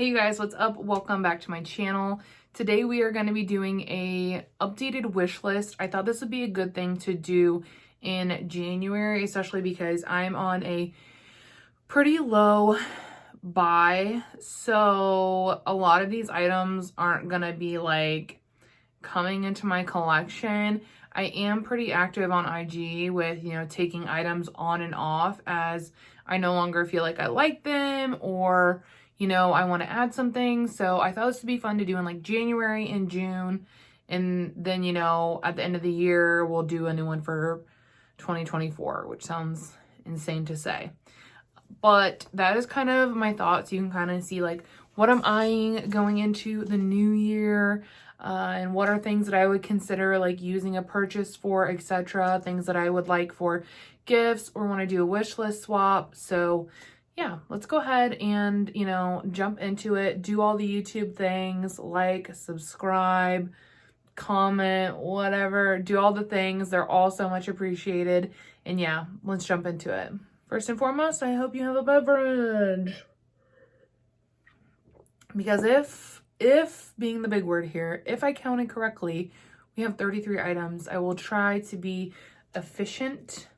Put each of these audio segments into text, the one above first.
Hey you guys, what's up? Welcome back to my channel. Today we are going to be doing a updated wish list. I thought this would be a good thing to do in January, especially because I'm on a pretty low buy. So a lot of these items aren't going to be like coming into my collection. I am pretty active on IG with, taking items on and off as I no longer feel like I like them or I want to add something. So I thought this would be fun to do in like January and June. And then, at the end of the year, we'll do a new one for 2024, which sounds insane to say. But that is kind of my thoughts. You can kind of see like what I'm eyeing going into the new year, and what are things that I would consider like using a purchase for, etc. Things that I would like for gifts or want to do a wish list swap. So yeah, let's go ahead and, jump into it. Do all the YouTube things, like, subscribe, comment, whatever. Do all the things. They're all so much appreciated. And yeah, let's jump into it. First and foremost, I hope you have a beverage. Because if being the big word here, if I counted correctly, we have 33 items. I will try to be efficient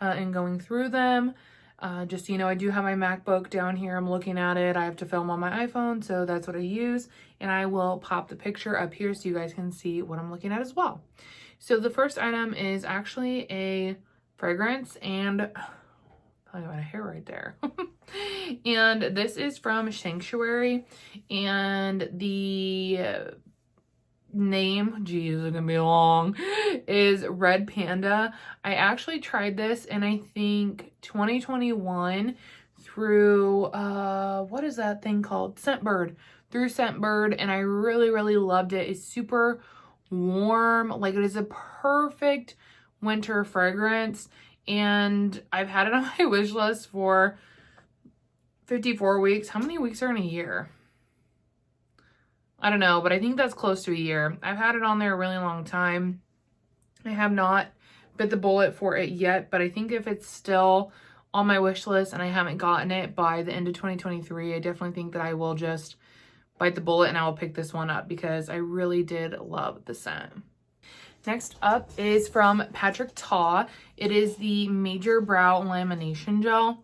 in going through them. Just so you know, I do have my MacBook down here. I'm looking at it. I have to film on my iPhone, so that's what I use. And I will pop the picture up here so you guys can see what I'm looking at as well. So the first item is actually a fragrance, and probably got a hair right there. And this is from Sanctuary, and the name, geez, it's gonna be long, is Red Panda. I actually tried this in I think 2021 through what is that thing called, Scentbird, through Scentbird, and I really loved it. It's super warm, like it is a perfect winter fragrance, and I've had it on my wish list for 54 weeks. How many weeks are in a year? I don't know, but I think that's close to a year. I've had it on there a really long time. I have not bit the bullet for it yet, but I think if it's still on my wish list and I haven't gotten it by the end of 2023, I definitely think that I will just bite the bullet and I will pick this one up because I really did love the scent. Next up is from Patrick Ta. It is the Major Brow Lamination Gel.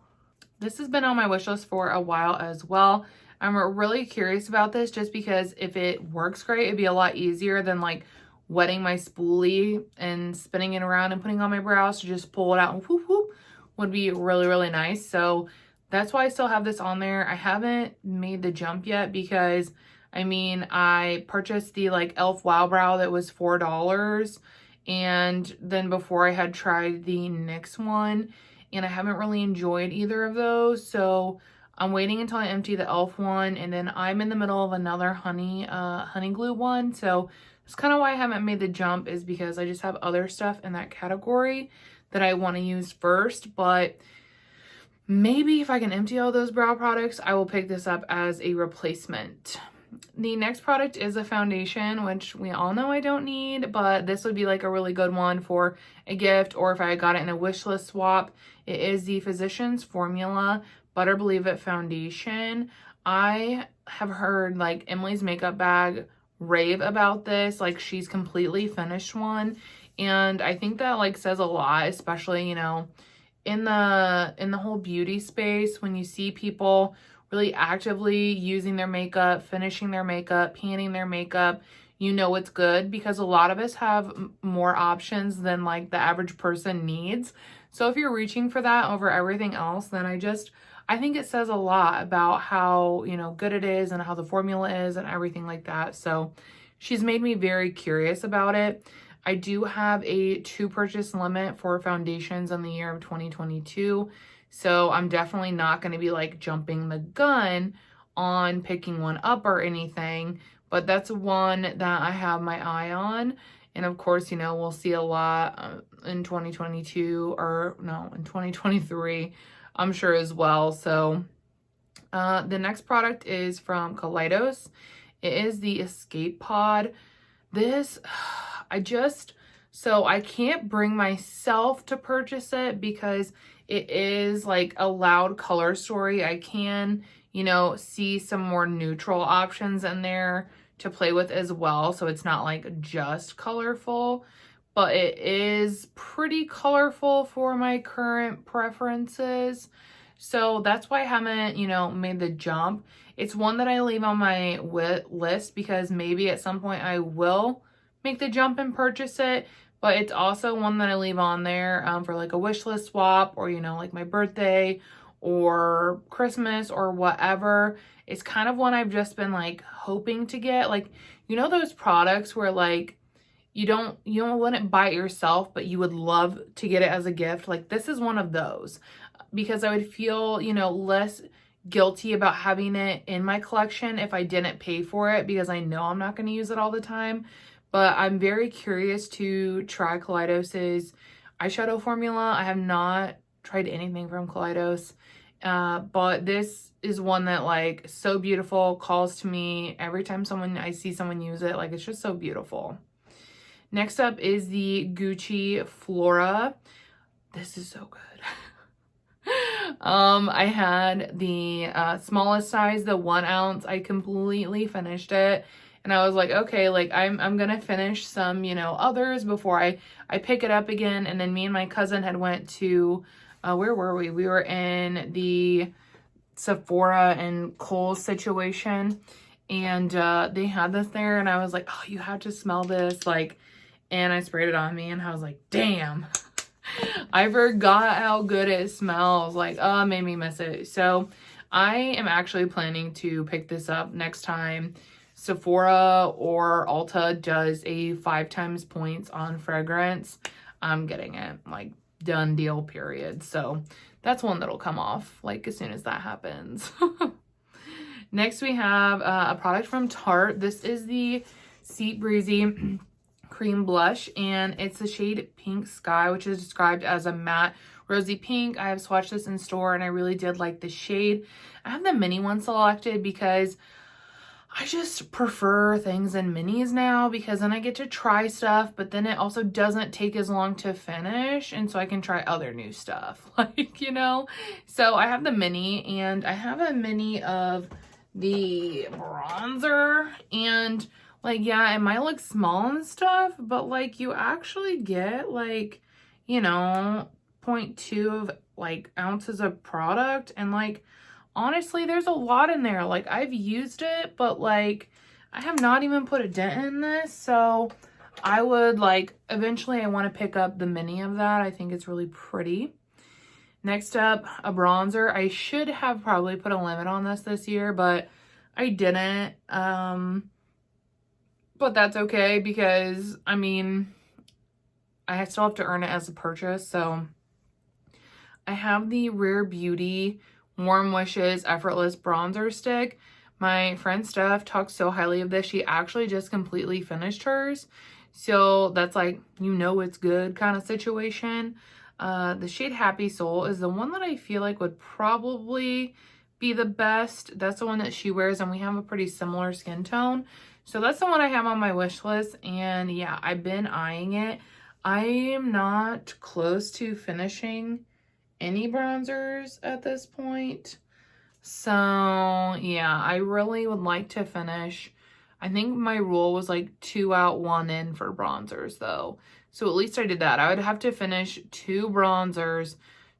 This has been on my wish list for a while as well. I'm really curious about this just because if it works great, it'd be a lot easier than like wetting my spoolie and spinning it around and putting on my brows. To just pull it out and whoop whoop would be really nice. So that's why I still have this on there. I haven't made the jump yet because I purchased the like e.l.f. Wow Brow that was $4, and then before I had tried the NYX one, and I haven't really enjoyed either of those. So I'm waiting until I empty the e.l.f. one, and then I'm in the middle of another honey glue one. So that's kind of why I haven't made the jump, is because I just have other stuff in that category that I want to use first. But maybe if I can empty all those brow products, I will pick this up as a replacement. The next product is a foundation, which we all know I don't need, but this would be like a really good one for a gift or if I got it in a wish list swap. It is the Physicians Formula Butter Believe It Foundation. I have heard like Emily's makeup bag rave about this, like she's completely finished one, and I think that like says a lot, especially in the whole beauty space, when you see people really actively using their makeup, finishing their makeup, panning their makeup, it's good, because a lot of us have more options than like the average person needs. So if you're reaching for that over everything else, then I think it says a lot about how, good it is and how the formula is and everything like that. So she's made me very curious about it. I do have a 2 purchase limit for foundations in the year of 2022. So I'm definitely not going to be like jumping the gun on picking one up or anything, but that's one that I have my eye on. And of course, we'll see a lot in 2022, or no, in 2023, I'm sure as well. So the next product is from Kaleidos. It is the Escape Pod. This, I can't bring myself to purchase it because it is like a loud color story. I can, you know, see some more neutral options in there to play with as well. So it's not like just colorful, but it is pretty colorful for my current preferences. So that's why I haven't, you know, made the jump. It's one that I leave on my list because maybe at some point I will make the jump and purchase it. But it's also one that I leave on there for like a wish list swap, or, you know, like my birthday or Christmas or whatever. It's kind of one I've just been like hoping to get. Like, you know, those products where like you wouldn't buy it yourself, but you would love to get it as a gift. Like, this is one of those, because I would feel, you know, less guilty about having it in my collection if I didn't pay for it, because I know I'm not going to use it all the time. But I'm very curious to try Kaleidos's eyeshadow formula. I have not tried anything from Kaleidos, but this is one that, like, so beautiful, calls to me every time I see someone use it. Like, it's just so beautiful. Next up is the Gucci Flora. This is so good. I had the smallest size, the 1 ounce. I completely finished it. And I was like, okay, like I'm gonna finish some, you know, others before I pick it up again. And then me and my cousin had went to, where were we? We were in the Sephora and Kohl's situation. And they had this there. And I was like, oh, you have to smell this. Like, and I sprayed it on me. And I was like, damn. I forgot how good it smells. Like, oh, it made me miss it. So I am actually planning to pick this up next time Sephora or Ulta does a 5 times points on fragrance. I'm getting it, like, done deal, period. So that's one that'll come off like as soon as that happens. Next we have a product from Tarte. This is the Seat Breezy cream blush, and it's the shade Pink Sky, which is described as a matte rosy pink. I have swatched this in store and I really did like the shade. I have the mini one selected because I just prefer things in minis now, because then I get to try stuff, but then it also doesn't take as long to finish, and so I can try other new stuff, like, you know. So I have the mini, and I have a mini of the bronzer, and like, yeah, it might look small and stuff, but like you actually get like, you know, 0.2 of like ounces of product, and like honestly, there's a lot in there. Like, I've used it, but like I have not even put a dent in this. So I would like, eventually I want to pick up the mini of that. I think it's really pretty. Next up, a bronzer. I should have probably put a limit on this year, but I didn't. But that's okay, because I mean, I still have to earn it as a purchase. So I have the Rare Beauty Warm Wishes Effortless Bronzer Stick. My friend Steph talks so highly of this. She actually just completely finished hers. So that's like, you know, it's good kind of situation. The shade Happy Soul is the one that I feel like would probably be the best. That's the one that she wears, and we have a pretty similar skin tone. So that's the one I have on my wish list. And yeah, I've been eyeing it. I am not close to finishing any bronzers at this point. So yeah, I really would like to finish. I think my rule was like 2 out, 1 in for bronzers though. So at least I did that. I would have to finish 2 bronzers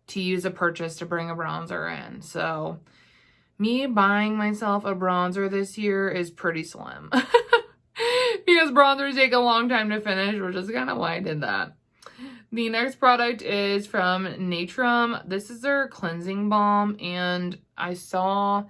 to use a purchase to bring a bronzer in. So me buying myself a bronzer this year is pretty slim. Because bronzers take a long time to finish, which is kind of why I did that. The next product is from Natrum. This is their cleansing balm, and I saw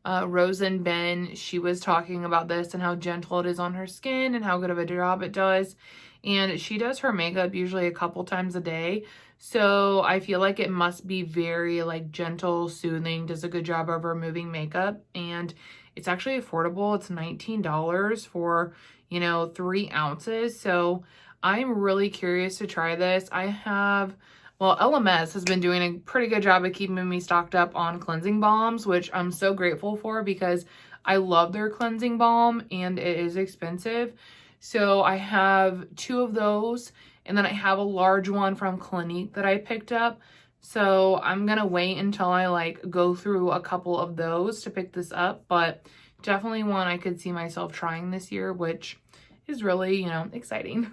Rose and Ben, she was talking about this and how gentle it is on her skin and how good of a job it does. And she does her makeup usually a couple times a day. So I feel like it must be very like gentle, soothing, does a good job of removing makeup. And it's actually affordable. It's $19 for, you know, 3 ounces. So I'm really curious to try this. I have, well, LMS has been doing a pretty good job of keeping me stocked up on cleansing balms, which I'm so grateful for, because I love their cleansing balm and it is expensive. So I have 2 of those, and then I have a large one from Clinique that I picked up. So I'm gonna wait until I like go through a couple of those to pick this up, but definitely one I could see myself trying this year, which is really, you know, exciting.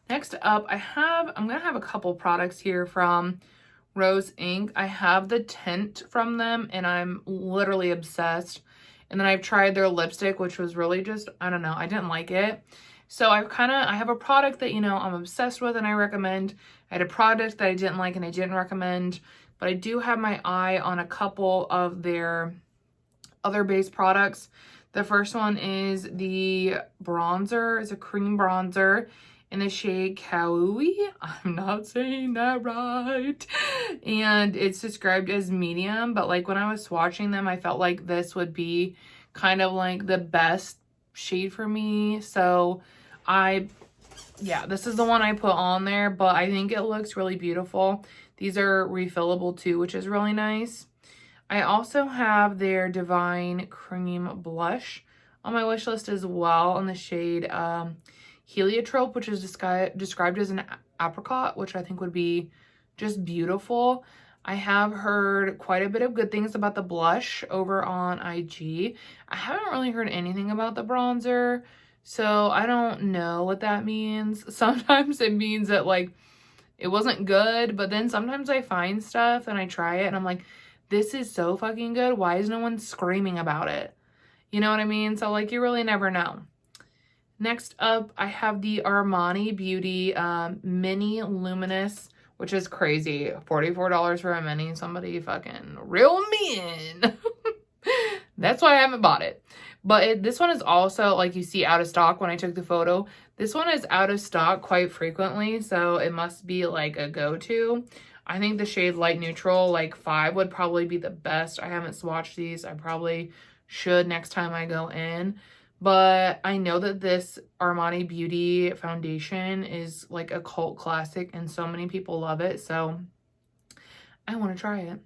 Next up, I'm gonna have a couple products here from Rose Inc. I have the tint from them and I'm literally obsessed. And then I've tried their lipstick, which was really just, I don't know, I didn't like it. So I have a product that, you know, I'm obsessed with and I recommend. I had a product that I didn't like and I didn't recommend, but I do have my eye on a couple of their other base products. The first one is the bronzer. It's a cream bronzer in the shade Kaui. I'm not saying that right. And it's described as medium, but like when I was swatching them, I felt like this would be kind of like the best shade for me. So yeah, this is the one I put on there, but I think it looks really beautiful. These are refillable too, which is really nice. I also have their Divine Cream Blush on my wish list as well in the shade Heliotrope, which is described as an apricot, which I think would be just beautiful. I have heard quite a bit of good things about the blush over on IG. I haven't really heard anything about the bronzer, so I don't know what that means. Sometimes it means that like it wasn't good, but then sometimes I find stuff and I try it and I'm like, this is so fucking good. Why is no one screaming about it? You know what I mean? So like you really never know. Next up, I have the Armani Beauty Mini Luminous, which is crazy. $44 for a mini. Somebody fucking real mean. That's why I haven't bought it. But this one is also, like you see, out of stock when I took the photo. This one is out of stock quite frequently, so it must be like a go-to. I think the shade Light Neutral, like 5, would probably be the best. I haven't swatched these. I probably should next time I go in. But I know that this Armani Beauty foundation is like a cult classic and so many people love it. So I want to try it.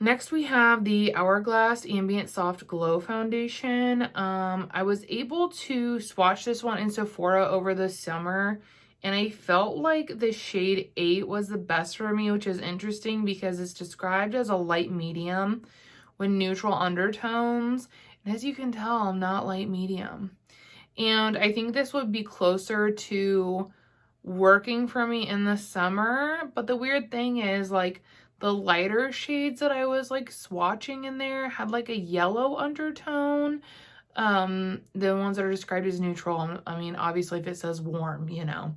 Next, we have the Hourglass Ambient Soft Glow Foundation. I was able to swatch this one in Sephora over the summer, and I felt like the shade 8 was the best for me, which is interesting because it's described as a light medium with neutral undertones. And as you can tell, I'm not light medium. And I think this would be closer to working for me in the summer. But the weird thing is, like, the lighter shades that I was like swatching in there had like a yellow undertone. The ones that are described as neutral, I mean, obviously if it says warm, you know,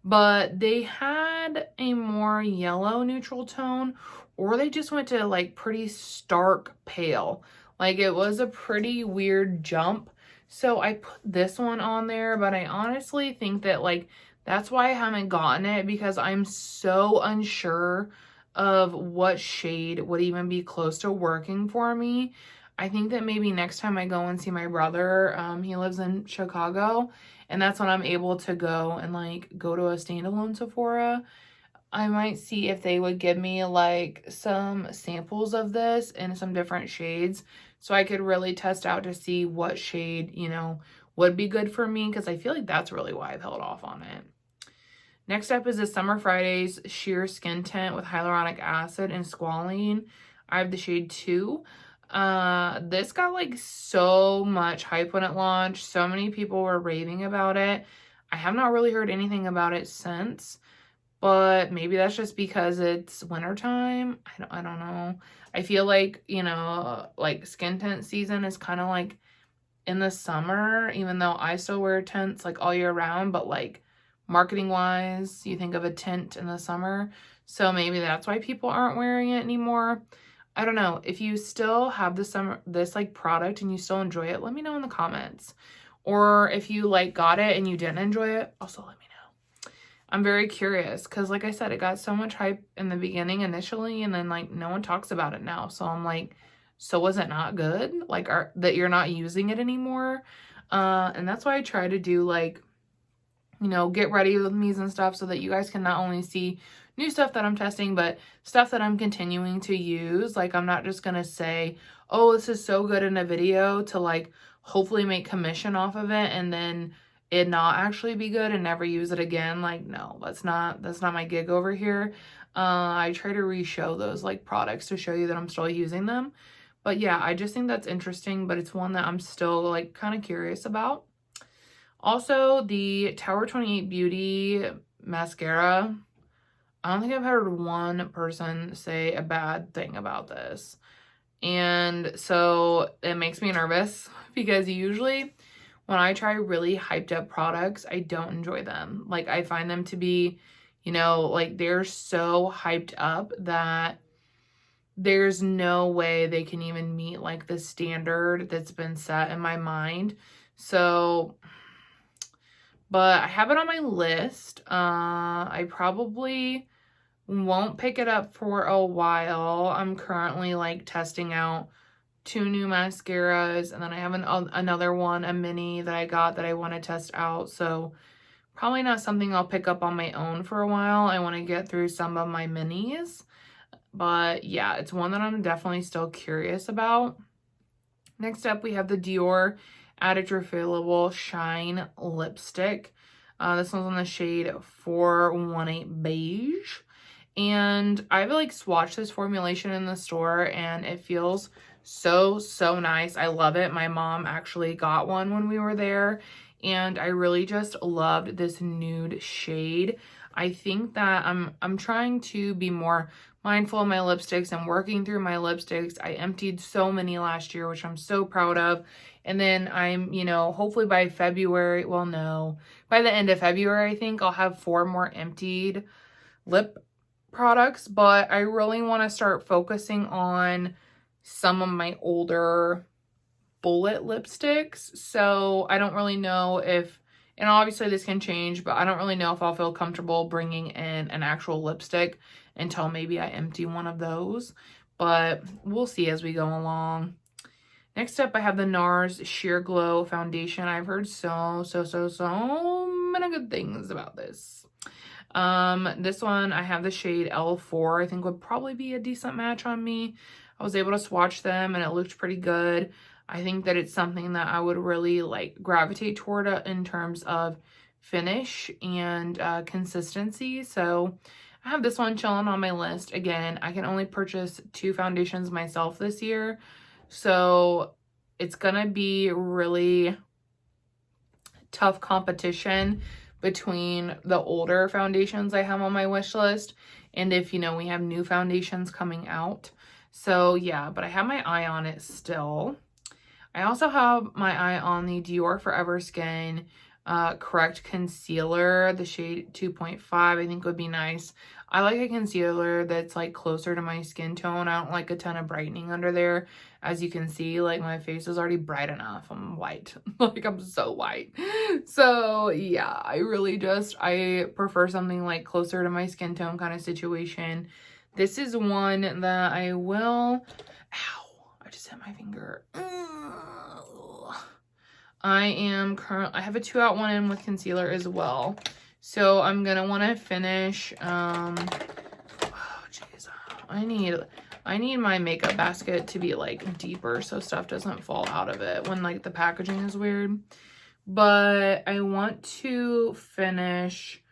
but they had a more yellow neutral tone, or they just went to like pretty stark pale. Like it was a pretty weird jump. So I put this one on there, but I honestly think that like that's why I haven't gotten it, because I'm so unsure of what shade would even be close to working for me. I think that maybe next time I go and see my brother, he lives in Chicago, and that's when I'm able to go and like go to a standalone Sephora. I might see if they would give me like some samples of this in some different shades so I could really test out to see what shade, you know, would be good for me, because I feel like that's really why I've held off on it. Next up is the Summer Fridays Sheer Skin Tint with hyaluronic acid and squalene. I have the shade 2. This got like so much hype when it launched. So many people were raving about it. I have not really heard anything about it since, but maybe that's just because it's wintertime. I don't know. I feel like, you know, like skin tint season is kind of like in the summer, even though I still wear tints like all year round, but like marketing wise, you think of a tint in the summer. So maybe that's why people aren't wearing it anymore. I don't know. If you still have this like product and you still enjoy it, let me know in the comments. Or if you like got it and you didn't enjoy it, also let me know. I'm very curious because like I said, it got so much hype in the beginning initially, and then like no one talks about it now. So I'm like, so was it not good? Like that you're not using it anymore? And that's why I try to do like, you know, get ready with me's and stuff so that you guys can not only see new stuff that I'm testing, but stuff that I'm continuing to use. Like, I'm not just going to say, oh, this is so good in a video to like hopefully make commission off of it and then it not actually be good and never use it again. Like, no, that's not my gig over here. I try to re-show those like products to show you that I'm still using them. But yeah, I just think that's interesting, but it's one that I'm still like kind of curious about. Also, the Tower 28 Beauty mascara. I don't think I've heard one person say a bad thing about this. And so it makes me nervous because usually when I try really hyped up products, I don't enjoy them. Like, I find them to be, you know, like they're so hyped up that there's no way they can even meet like the standard that's been set in my mind. So, but I have it on my list. I probably won't pick it up for a while. I'm currently like testing out 2 new mascaras, and then I have another one, a mini that I got that I want to test out. So probably not something I'll pick up on my own for a while. I want to get through some of my minis. But yeah, it's one that I'm definitely still curious about. Next up, we have the Dior Adage Refillable Shine Lipstick. This one's on the shade 418 Beige. And I've like swatched this formulation in the store and it feels so nice. I love it. My mom actually got one when we were there and I really just loved this nude shade. I think that I'm trying to be more mindful of my lipsticks and working through my lipsticks. I emptied so many last year, which I'm so proud of. And then I'm, you know, hopefully by February, well, no, by the end of February, I think I'll have 4 more emptied lip products, but I really want to start focusing on some of my older bullet lipsticks. So I don't really know if, and obviously this can change, but I don't really know if I'll feel comfortable bringing in an actual lipstick until maybe I empty one of those, but we'll see as we go along. Next up, I have the NARS Sheer Glow Foundation. I've heard so many good things about this. This one, I have the shade L4. I think would probably be a decent match on me. I was able to swatch them and it looked pretty good. I think that it's something that I would really like gravitate toward in terms of finish and consistency. So I have this one chilling on my list. Again, I can only purchase 2 foundations myself this year. So it's gonna be really tough competition between the older foundations I have on my wish list and if, you know, we have new foundations coming out. So yeah, but I have my eye on it still. I also have my eye on the Dior Forever Skin Correct Concealer, the shade 2.5. I think would be nice. I like a concealer that's like closer to my skin tone. I don't like a ton of brightening under there. As you can see, like my face is already bright enough. I'm white. Like I'm so white. So yeah, I prefer something like closer to my skin tone kind of situation. This is one that I will, ow, I just hit my finger. I have a 2-out 1-in with concealer as well. So I'm gonna want to finish, oh jeez, I need my makeup basket to be like deeper so stuff doesn't fall out of it when like the packaging is weird. But I want to finish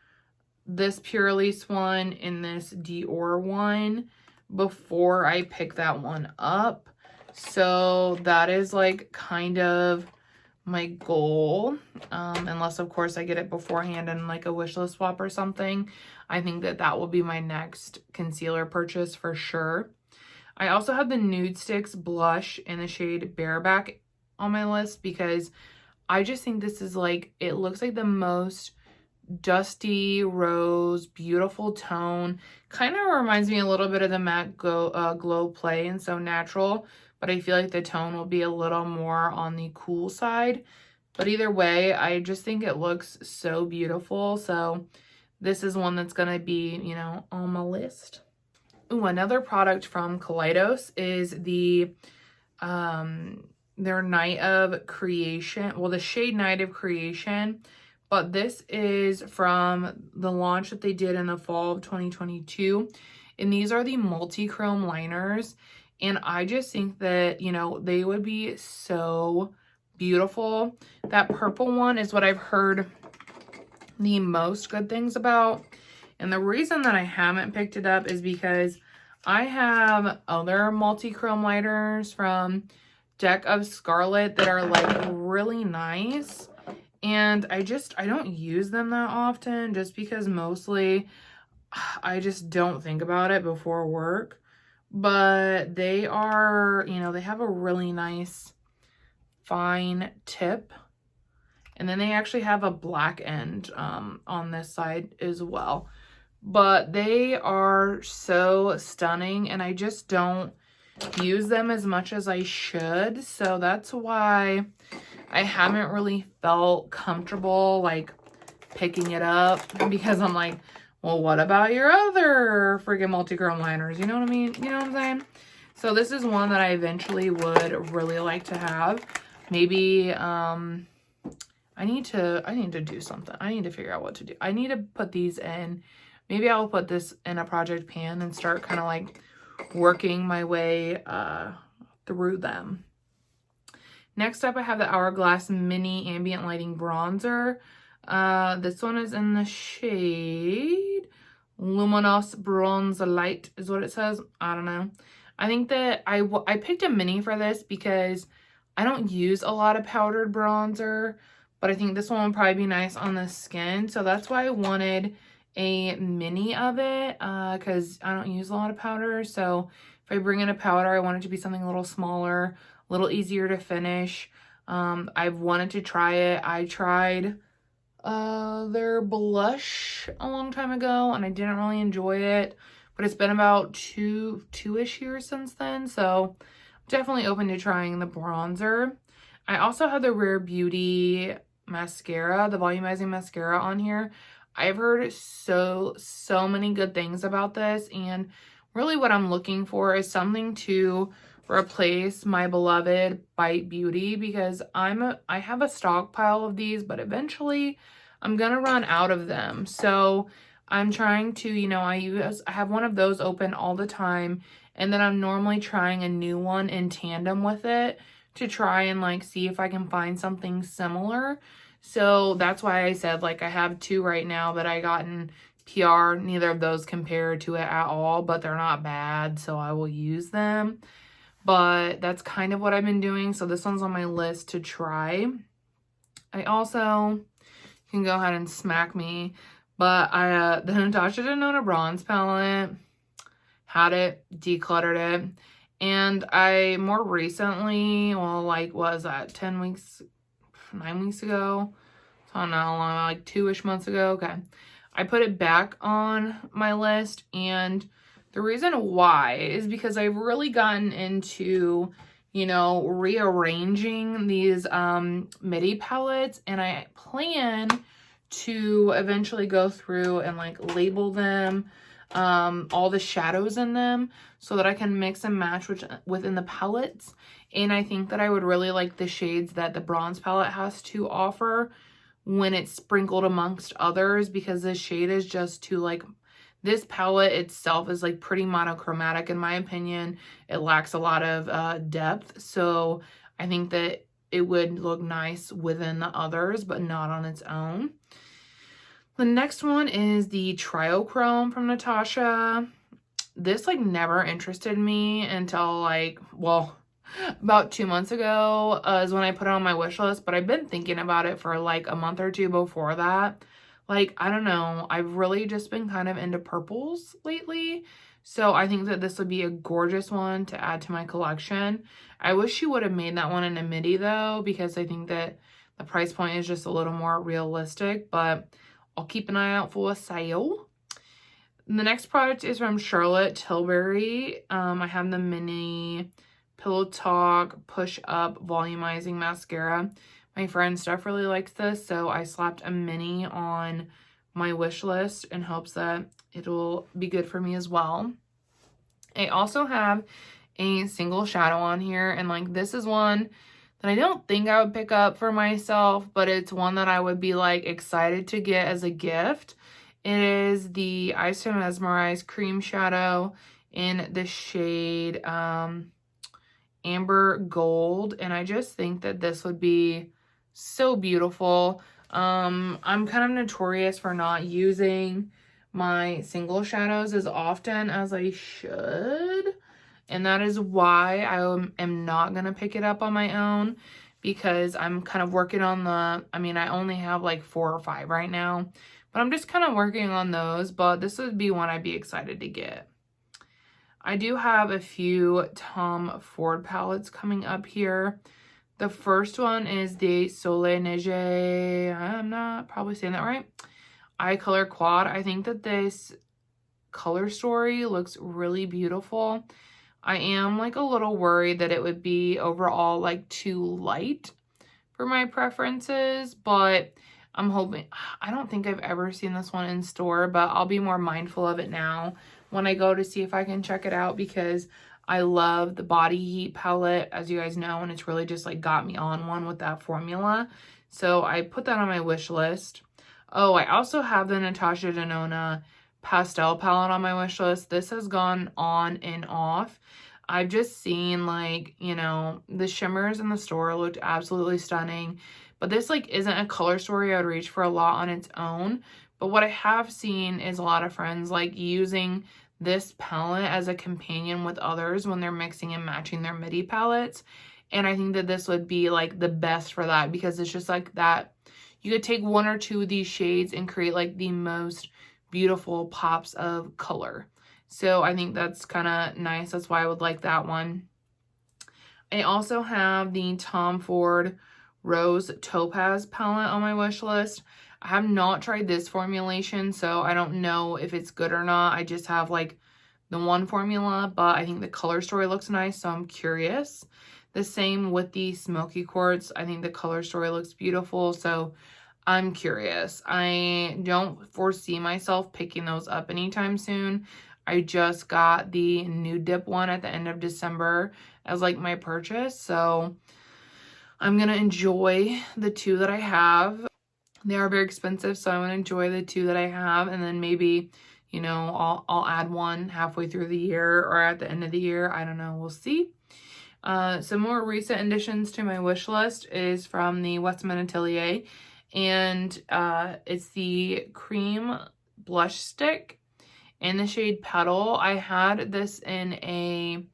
this Purelisse one and this Dior one before I pick that one up. So that is like kind of my goal, unless of course I get it beforehand and like a wishlist swap or something. I think that that will be my next concealer purchase for sure. I also have the Nude Sticks blush in the shade Bareback on my list because I just think this is like, it looks like the most dusty rose, beautiful tone. Kind of reminds me a little bit of the matte glow play and So Natural, but I feel like the tone will be a little more on the cool side. But either way, I just think it looks so beautiful. So this is one that's gonna be, you know, on my list. Ooh, another product from Kaleidos is the their Night of Creation, well, the shade Night of Creation, but this is from the launch that they did in the fall of 2022, and these are the Multi Chrome liners, and I just think that, you know, they would be so beautiful. That purple one is what I've heard the most good things about. And the reason that I haven't picked it up is because I have other multi-chrome lighters from Deck of Scarlet that are like really nice. And I don't use them that often just because mostly I just don't think about it before work. But they are, you know, they have a really nice fine tip. And then they actually have a black end on this side as well. But they are so stunning and I just don't use them as much as I should. So that's why I haven't really felt comfortable like picking it up, because I'm like, well, what about your other freaking multi-chrome liners? You know what I mean? You know what I'm saying? So this is one that I eventually would really like to have. Maybe I need to do something. I need to figure out what to do. I need to put these in. Maybe I'll put this in a project pan and start kind of like working my way through them. Next up, I have the Hourglass Mini Ambient Lighting Bronzer. This one is in the shade Luminous Bronze Light is what it says. I don't know. I think that I picked a mini for this because I don't use a lot of powdered bronzer, but I think this one would probably be nice on the skin. So that's why I wanted a mini of it, because I don't use a lot of powder. So if I bring in a powder, I want it to be something a little smaller, a little easier to finish. I've wanted to try it. I tried their blush a long time ago and I didn't really enjoy it, but it's been about two-ish years since then. So I'm definitely open to trying the bronzer. I also have the Rare Beauty mascara, the volumizing mascara on here. I've heard so many good things about this, and really what I'm looking for is something to replace my beloved Bite Beauty, because I have a stockpile of these, but eventually I'm gonna run out of them. So I'm trying to, you know, I have one of those open all the time, and then I'm normally trying a new one in tandem with it to try and like see if I can find something similar. So that's why I said like I have two right now that I got in PR. Neither of those compare to it at all, but they're not bad, so I will use them. But that's kind of what I've been doing. So this one's on my list to try. I also can go ahead and smack me, but the Natasha Denona bronze palette, had it, decluttered it, and I more recently, well, like, was that 10 weeks, 9 weeks ago? I don't know how long, like 2-ish months ago. Okay. I put it back on my list, and the reason why is because I've really gotten into, you know, rearranging these MIDI palettes, and I plan to eventually go through and like label them, all the shadows in them, so that I can mix and match within the palettes. And I think that I would really like the shades that the bronze palette has to offer when it's sprinkled amongst others, because this shade is just too like, this palette itself is like pretty monochromatic in my opinion. It lacks a lot of depth. So I think that it would look nice within the others, but not on its own. The next one is the Triochrome from Natasha. This like never interested me until like, well, about 2 months ago is when I put it on my wish list, but I've been thinking about it for like a month or two before that. Like, I don't know, I've really just been kind of into purples lately, so I think that this would be a gorgeous one to add to my collection. I wish she would have made that one in a midi though, because I think that the price point is just a little more realistic, but I'll keep an eye out for a sale. The next product is from Charlotte Tilbury. I have the mini Pillow Talk Push Up Volumizing Mascara. My friend Steph really likes this, so I slapped a mini on my wish list in hopes that it'll be good for me as well. I also have a single shadow on here, and like this is one that I don't think I would pick up for myself, but it's one that I would be like excited to get as a gift. It is the Eyes to Mesmerized Cream Shadow in the shade amber gold, and I just think that this would be so beautiful. I'm kind of notorious for not using my single shadows as often as I should, and that is why I am not going to pick it up on my own, because I'm kind of working on the, I mean, I only have like 4 or 5 right now, but I'm just kind of working on those, but this would be one I'd be excited to get. I do have a few TomFord palettes coming up here. The first one is the Soleil, I'm not probably saying that right, eye color quad. I think that this color story looks really beautiful. I am like a little worried that it would be overall like too light for my preferences, but I'm hoping, I don't think I've ever seen this one in store, but I'll be more mindful of it now when I go to see if I can check it out, because I love the Body Heat palette, as you guys know, and it's really just like got me on one with that formula. So I put that on my wish list. Oh, I also have the Natasha Denona Pastel palette on my wish list. This has gone on and off. I've just seen like, you know, the shimmers in the store looked absolutely stunning, but this like isn't a color story I would reach for a lot on its own. But what I have seen is a lot of friends like using this palette as a companion with others when they're mixing and matching their midi palettes. And I think that this would be like the best for that, because it's just like that. You could take 1 or 2 of these shades and create like the most beautiful pops of color. So I think that's kind of nice. That's why I would like that one. I also have the TomFord Rose Topaz palette on my wish list. I have not tried this formulation, so I don't know if it's good or not. I just have like the one formula, but I think the color story looks nice, so I'm curious. The same with the Smoky Quartz. I think the color story looks beautiful, so I'm curious. I don't foresee myself picking those up anytime soon. I just got the Nude Dip one at the end of December as like my purchase, so I'm gonna enjoy the 2 that I have. They are very expensive, so I'm gonna enjoy the 2 that I have, and then maybe, you know, I'll add one halfway through the year or at the end of the year. I don't know, we'll see. Some more recent additions to my wish list is from the Westman Atelier, and it's the cream blush stick in the shade Petal. I had this in a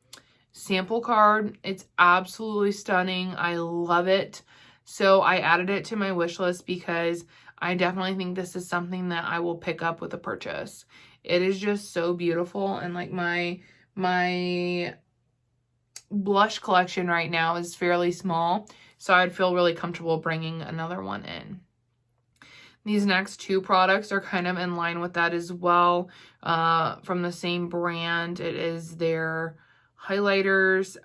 sample card. It's absolutely stunning. I love it. So I added it to my wish list because I definitely think this is something that I will pick up with a purchase. It is just so beautiful, and like my blush collection right now is fairly small, so I'd feel really comfortable bringing another one in. These next 2 products are kind of in line with that as well, from the same brand. It is their highlighters.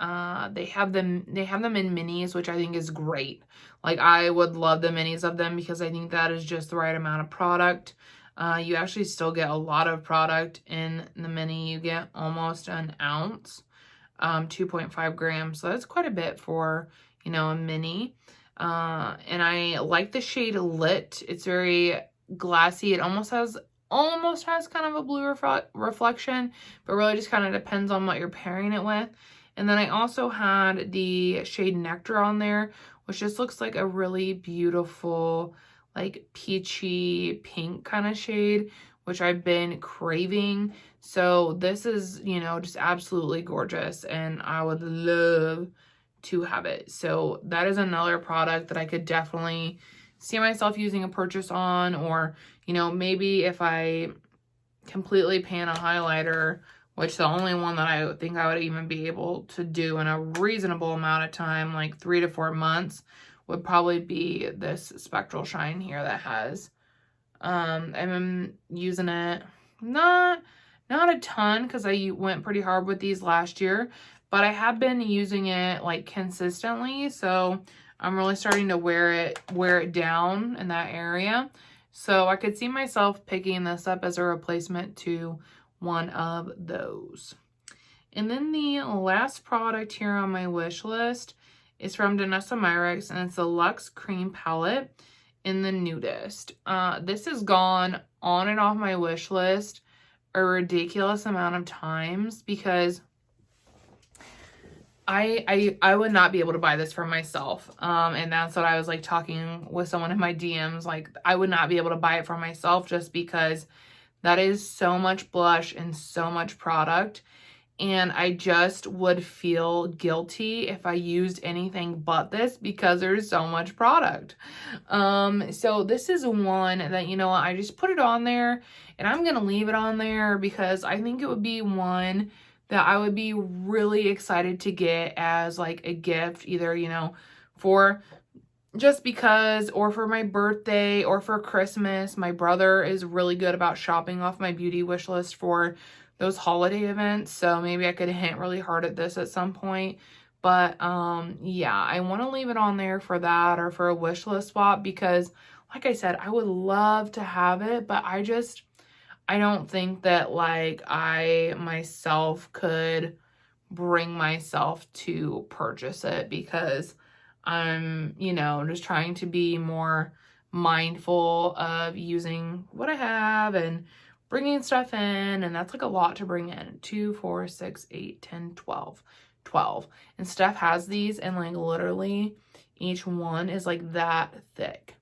They have them in minis, which I think is great. Like, I would love the minis of them because I think that is just the right amount of product. You actually still get a lot of product in the mini. You get almost an ounce, 2.5 grams. So that's quite a bit for, you know, a mini. And I like the shade Lit. It's very glassy. It almost has kind of a blue reflection, but really just kind of depends on what you're pairing it with. And then I also had the shade Nectar on there, which just looks like a really beautiful, like peachy pink kind of shade, which I've been craving. So this is, you know, just absolutely gorgeous, and I would love to have it. So that is another product that I could definitely see myself using a purchase on, or, you know, maybe if I completely pan a highlighter, which the only one that I think I would even be able to do in a reasonable amount of time, like 3 to 4 months, would probably be this Spectral Shine here that has, I've been using it, not a ton, because I went pretty hard with these last year, but I have been using it like consistently, so I'm really starting to wear it down in that area. So I could see myself picking this up as a replacement to one of those. And then the last product here on my wish list is from Danessa Myricks, and it's the Luxe Cream Palette in the Nudist. This has gone on and off my wish list a ridiculous amount of times because I would not be able to buy this for myself. And that's what I was like talking with someone in my DMs. Like, I would not be able to buy it for myself just because that is so much blush and so much product. And I just would feel guilty if I used anything but this because there's so much product. So this is one that, you know, I just put it on there and I'm going to leave it on there because I think it would be one that I would be really excited to get as like a gift, either, you know, for just because, or for my birthday, or for Christmas. My brother is really good about shopping off my beauty wish list for those holiday events, so maybe I could hint really hard at this at some point. But yeah, I want to leave it on there for that, or for a wish list swap, because like I said, I would love to have it, but I don't think that like I myself could bring myself to purchase it, because I'm, you know, just trying to be more mindful of using what I have and bringing stuff in, and that's like a lot to bring in. 2, 4, 6, 8, 10, 12. And Steph has these, and like literally each one is like that thick.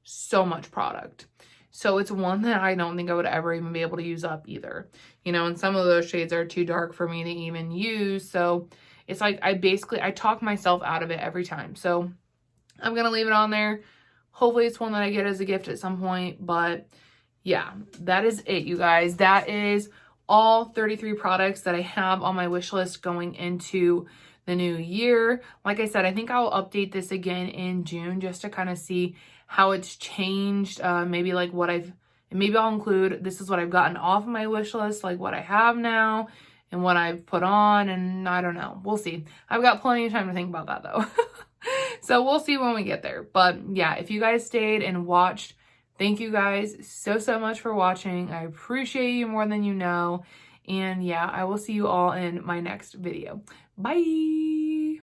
So much product. So it's one that I don't think I would ever even be able to use up either. You know, and some of those shades are too dark for me to even use. So it's like I talk myself out of it every time. So I'm going to leave it on there. Hopefully it's one that I get as a gift at some point. But yeah, that is it, you guys. That is all 33 products that I have on my wish list going into the new year. Like I said, I think I'll update this again in June just to kind of see how it's changed. Maybe like maybe I'll include, this is what I've gotten off my wish list, like what I have now and what I've put on, and I don't know. We'll see. I've got plenty of time to think about that though. So we'll see when we get there. But yeah, if you guys stayed and watched, thank you guys so much for watching. I appreciate you more than you know. And yeah, I will see you all in my next video. Bye.